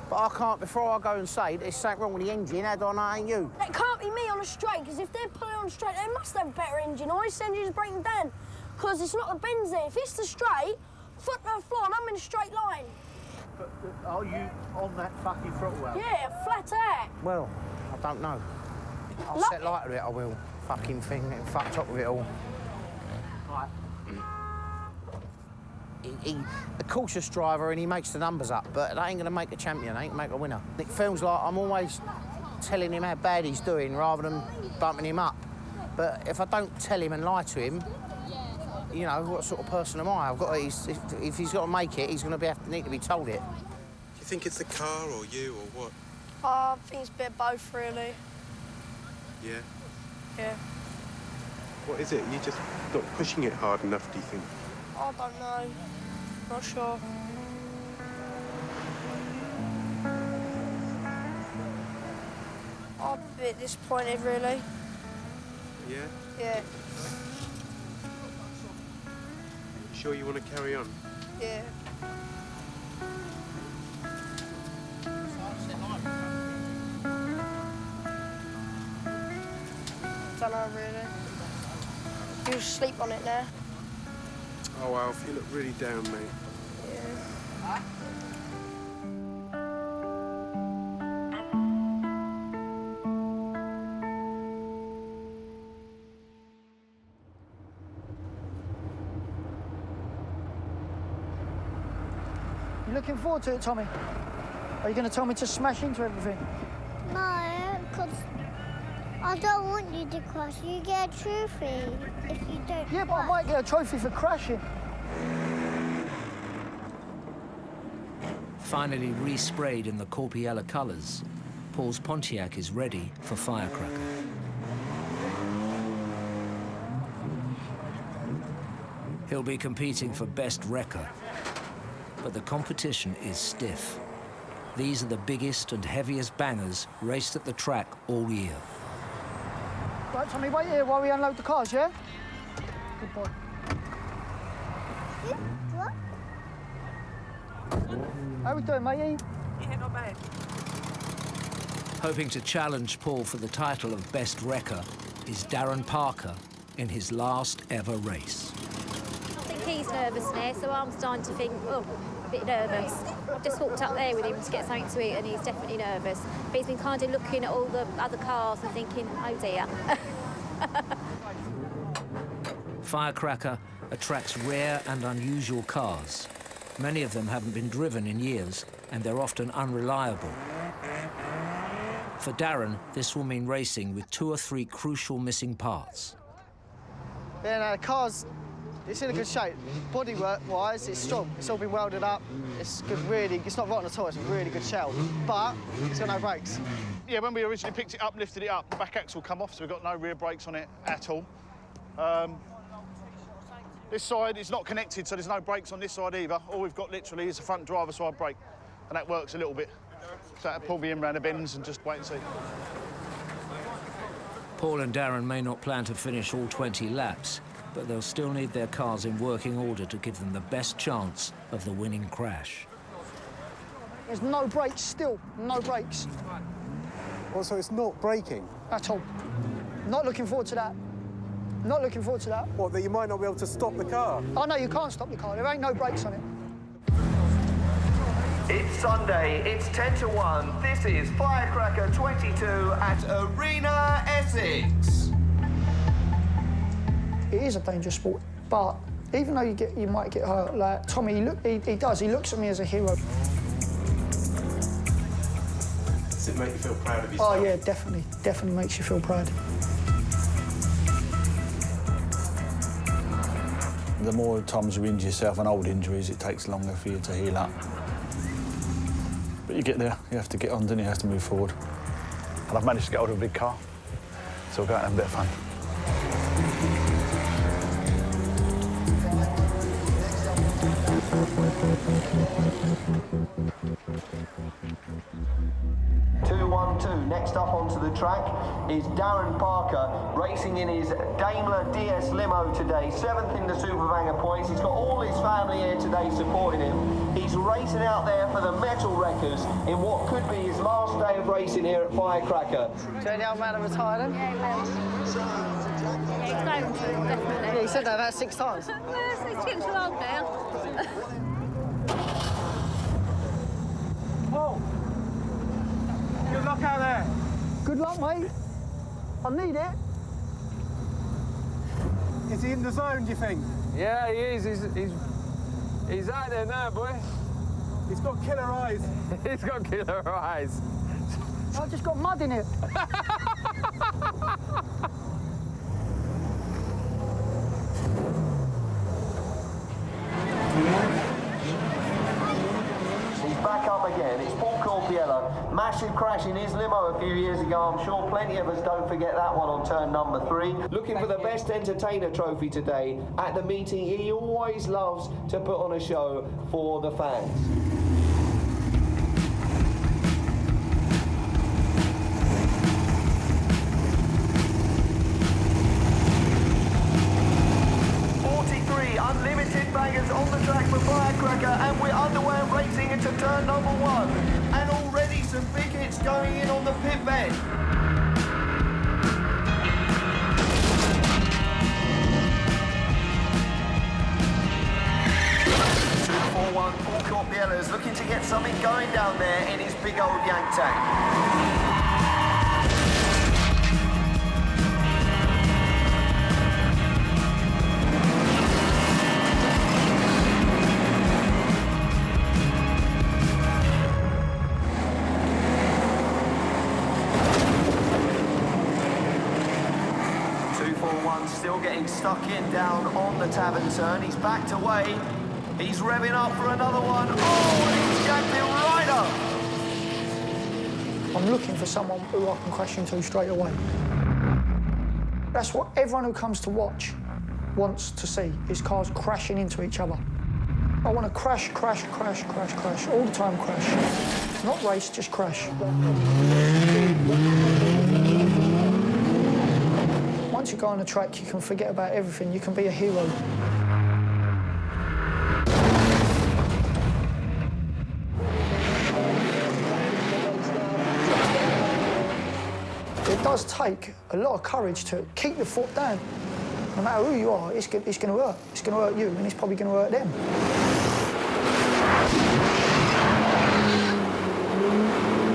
Speaker 5: But I can't, before I go and say there's something wrong with the engine, how do I know it ain't you?
Speaker 7: It can't be me on a straight, because if they're pulling on a straight, they must have a better engine, or this engine's breaking down. Because it's not the bends there. If it's the straight, foot no floor, and I'm in a straight line.
Speaker 5: But are you on that fucking throttle well?
Speaker 7: Yeah, flat out.
Speaker 5: Well, I don't know. I'll set light to it, I will. Fucking thing, get fucked up with it all. Right. He's a cautious driver and he makes the numbers up, but that ain't going to make a champion, ain't going to make a winner. It feels like I'm always telling him how bad he's doing rather than bumping him up. But if I don't tell him and lie to him, you know, what sort of person am I? If he's got to make it, he's going to need to be told it.
Speaker 12: Do you think it's the car or you or what?
Speaker 7: I think it's a bit of both, really.
Speaker 12: Yeah?
Speaker 7: Yeah.
Speaker 12: What is it? You just not pushing it hard enough, do you think?
Speaker 7: I don't know. Not sure. I'm a bit disappointed, really.
Speaker 12: Yeah?
Speaker 7: Yeah.
Speaker 12: Sure you want to carry on?
Speaker 7: Yeah. Don't know, really. You sleep on it now.
Speaker 12: Oh, Alf, you look really down, mate.
Speaker 7: Yeah.
Speaker 6: You looking forward to it, Tommy? Are you going to tell me to smash into everything?
Speaker 8: No, because I don't want you to crash. You get a trophy if you don't
Speaker 6: Yeah, but I might get a trophy for crashing.
Speaker 1: Finally resprayed in the Corpiella colours, Paul's Pontiac is ready for Firecracker. He'll be competing for Best Wrecker, but the competition is stiff. These are the biggest and heaviest bangers raced at the track all year.
Speaker 6: Right, Tommy, wait here while we unload the cars, yeah? Good boy. How we doing, matey?
Speaker 22: Yeah, not bad.
Speaker 1: Hoping to challenge Paul for the title of Best Wrecker is Darren Parker in his last ever race.
Speaker 18: I think he's nervous now, so I'm starting to think, oh, a bit nervous. I've just walked up there with him to get something to eat and he's definitely nervous. But he's been kind of looking at all the other cars and thinking, oh dear.
Speaker 1: Firecracker attracts rare and unusual cars. Many of them haven't been driven in years, and they're often unreliable. For Darren, this will mean racing with 2 or 3 crucial missing parts.
Speaker 16: Yeah, no, the car's, it's in a good shape. Bodywork-wise, it's strong. It's all been welded up. It's good, really, it's not rotten at all, it's a really good shell. But it's got no brakes.
Speaker 3: Yeah, when we originally picked it up, lifted it up, the back axle come off, so we've got no rear brakes on it at all. This side is not connected, so there's no brakes on this side either. All we've got literally is a front driver side brake, and that works a little bit. So that'll pull me in round the bends and just wait and see.
Speaker 1: Paul and Darren may not plan to finish all 20 laps, but they'll still need their cars in working order to give them the best chance of the winning crash.
Speaker 6: There's no brakes still, no brakes.
Speaker 12: Well, so it's not braking?
Speaker 6: At all. Not looking forward to that. Not looking forward to that.
Speaker 12: What, that you might not be able to stop the car?
Speaker 6: Oh, no, you can't stop the car. There ain't no brakes on it.
Speaker 9: It's Sunday, it's 10 to 1. This is Firecracker 22 at Arena Essex.
Speaker 6: It is a dangerous sport, but even though you might get hurt, like Tommy, he looks at me as a hero.
Speaker 12: Does it make you feel proud of yourself?
Speaker 6: Oh, yeah, definitely makes you feel proud.
Speaker 3: The more times you injure yourself on old injuries, it takes longer for you to heal up. But you get there, you have to get on, don't you? You have to move forward. And I've managed to get hold of a big car, so we'll go out and have a bit of fun.
Speaker 10: 2-1-2. Next up onto the track is Darren Parker, racing in his Daimler DS limo today, 7th in the Superbanger points. He's got all his family here today supporting him. He's racing out there for the Metal Wreckers in what could be his last day of racing here at Firecracker.
Speaker 22: Do you think the old man will retire then?
Speaker 18: Yeah, he will. Yeah, he's going to, definitely.
Speaker 22: Yeah, he said that about 6 times.
Speaker 18: He's getting too old now.
Speaker 12: Paul, good luck out there.
Speaker 6: Good luck, mate. I need it.
Speaker 12: Is he in the zone, do you think?
Speaker 11: Yeah, he is. He's out there now, boy.
Speaker 12: He's got killer eyes.
Speaker 11: He's got killer eyes.
Speaker 6: I just got mud in it.
Speaker 10: He's back up again. It's Paul Corpiello. Massive crash in his limo a few years ago. I'm sure plenty of us don't forget that one on turn number 3. Looking for the best entertainer trophy today. At the meeting, he always loves to put on a show for the fans. Unlimited bangers on the track for Firecracker, and we're underway racing into turn number 1. And already some big hits going in on the pit bend. 2-4-1, Paul Corpiello's looking to get something going down there in his big old yank tank. Still getting stuck in down on the tavern turn. He's backed away. He's revving up for another one. Oh, and he's jacked it right up.
Speaker 6: I'm looking for someone who I can crash into straight away. That's what everyone who comes to watch wants to see, is cars crashing into each other. I want to crash, crash, crash, crash, crash, all the time crash. Not race, just crash. Once you go on the track, you can forget about everything. You can be a hero. It does take a lot of courage to keep your foot down. No matter who you are, it's going to hurt. It's going to hurt you, and it's probably going to hurt them.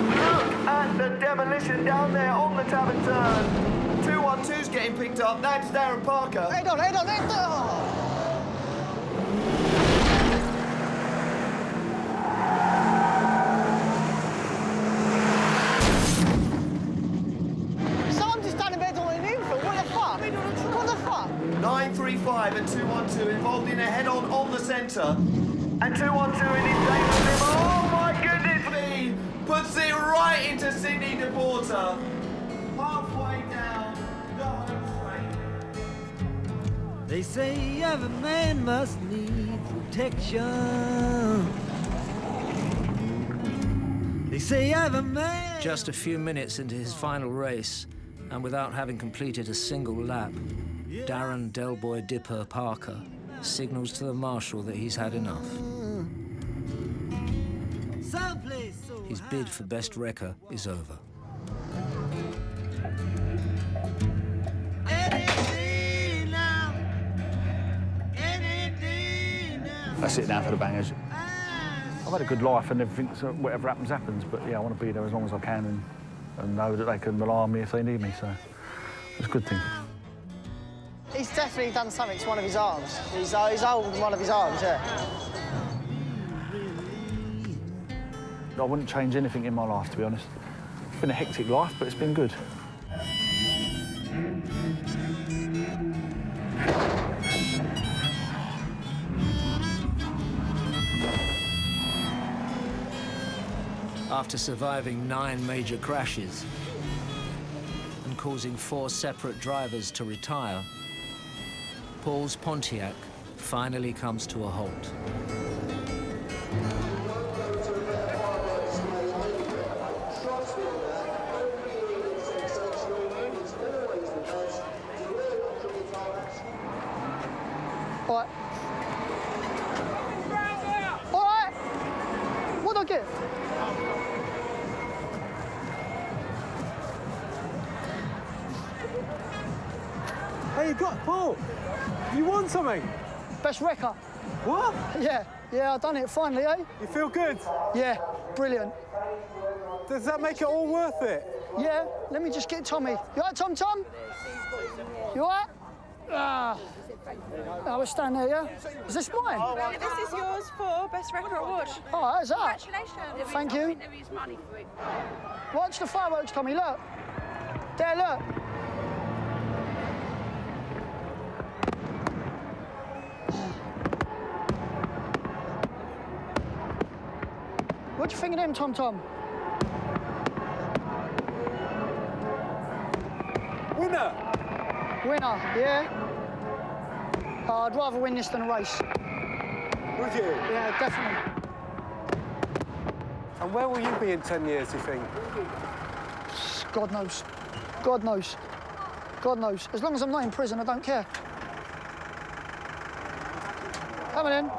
Speaker 10: Look at the demolition down there on the tavern turn. 2-1-2's getting picked up. That's Darren Parker.
Speaker 22: Head on, head on, head on! Someone just done a bed on an infield. What the fuck? What the fuck?
Speaker 10: 935 and 2-1-2 involved in a head-on on the centre. And 2-1-2 in his Daimler limo. Oh my goodness me! Puts it right into Sydney DePorter. Halfway down the home straight.
Speaker 13: They say every man must need protection. They say every man...
Speaker 1: Just a few minutes into his final race, and without having completed a single lap, Darren Delboy Dipper Parker signals to the marshal that he's had enough. His bid for best wrecker is over.
Speaker 3: That's it now for the bangers. I've had a good life and everything, so whatever happens, happens. But yeah, I want to be there as long as I can and know that they can rely on me if they need me, so it's a good thing.
Speaker 22: He's definitely done something to one of his arms. He's holding one of his arms, yeah.
Speaker 3: I wouldn't change anything in my life, to be honest. It's been a hectic life, but it's been good.
Speaker 1: After surviving 9 major crashes and causing 4 separate drivers to retire, Paul's Pontiac finally comes to a halt.
Speaker 6: All right. All right. What'd I get?
Speaker 12: Hey, you got Paul. You won something.
Speaker 6: Best wrecker.
Speaker 12: What?
Speaker 6: Yeah, I done it finally, eh?
Speaker 12: You feel good?
Speaker 6: Yeah, brilliant.
Speaker 12: Does that make it all worth it?
Speaker 6: Yeah, let me just get Tommy. You all right, Tom? You all right? Ah. I was standing there, yeah? Is this mine?
Speaker 4: This is yours for Best Record Award.
Speaker 6: Oh, how's that?
Speaker 4: Congratulations.
Speaker 6: Thank you.
Speaker 4: Money for it.
Speaker 6: Watch the fireworks, Tommy, look. There, look. What do you think of them, Tom?
Speaker 12: Winner!
Speaker 6: Winner, yeah? Oh, I'd rather win this than a race.
Speaker 12: Would you?
Speaker 6: Yeah, definitely.
Speaker 12: And where will you be in 10 years, do you think?
Speaker 6: God knows. God knows. God knows. As long as I'm not in prison, I don't care. Come on in.